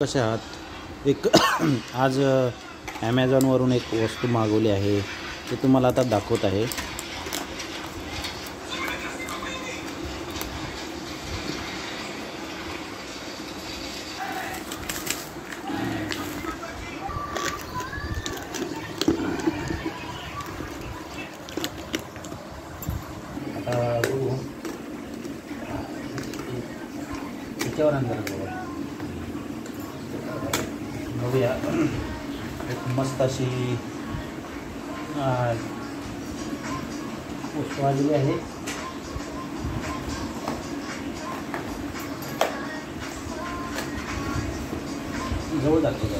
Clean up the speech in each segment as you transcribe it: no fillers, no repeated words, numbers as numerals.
कसे आहात? एक आज ॲमेझॉनवरून एक वस्तू मागवली आहे, ते तुम्हाला आता दाखवत आहे। आता बघू त्याच्यावर अंदाज बघूया। एक मस्त अशी वस्तू आलेली आहे। जवळ दाखवतो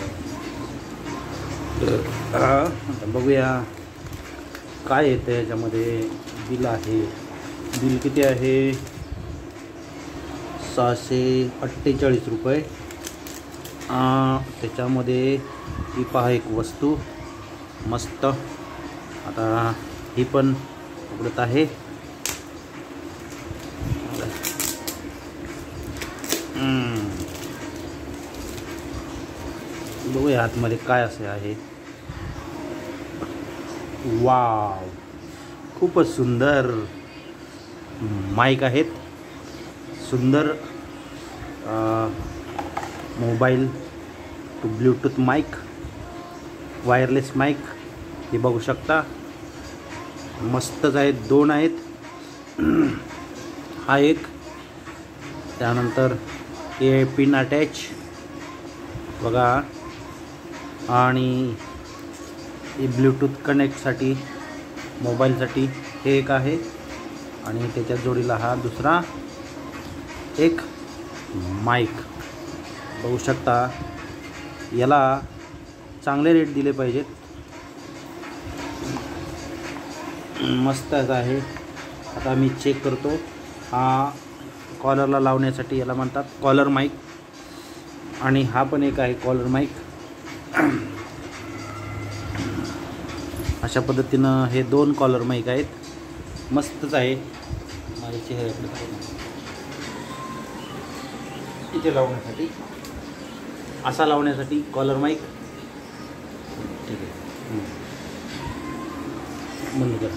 आता बघूया काय येतं याच्यामध्ये। बिल आहे, बिल किती आहे? 648 रुपये। त्याच्यामध्ये ही पहा एक वस्तू मस्त। आता ही पण उघडत आहे। बघूया आतमध्ये काय असे आहे। वाव, खूपच सुंदर माईक आहेत। सुंदर mobile to Bluetooth mic, wireless mic हे बघू शकता। मस्तच आहेत, दोन आहेत। हा एक, त्यानंतर हे पिन अटॅच बघा, आणि हे ब्लूटूथ कनेक्टसाठी मोबाईलसाठी हे एक आहे, आणि त्याच्या जोडीला हा दुसरा एक माईक बघू शकता। याला चांगले रेट दिले पाहिजेत, मस्त आहे। आता मी चेक करतो। हा कॉलरला लावण्यासाठी याला म्हणतात कॉलर माईक, आणि हा पण एक आहे कॉलर माईक। अशा पद्धतीनं हे दोन कॉलर माईक आहेत। मस्तच आहे। माझ्या चेहऱ्याकडे इथे लावण्यासाठी, असा लावण्यासाठी कॉलर माईक। ठीक आहे, बंद कर।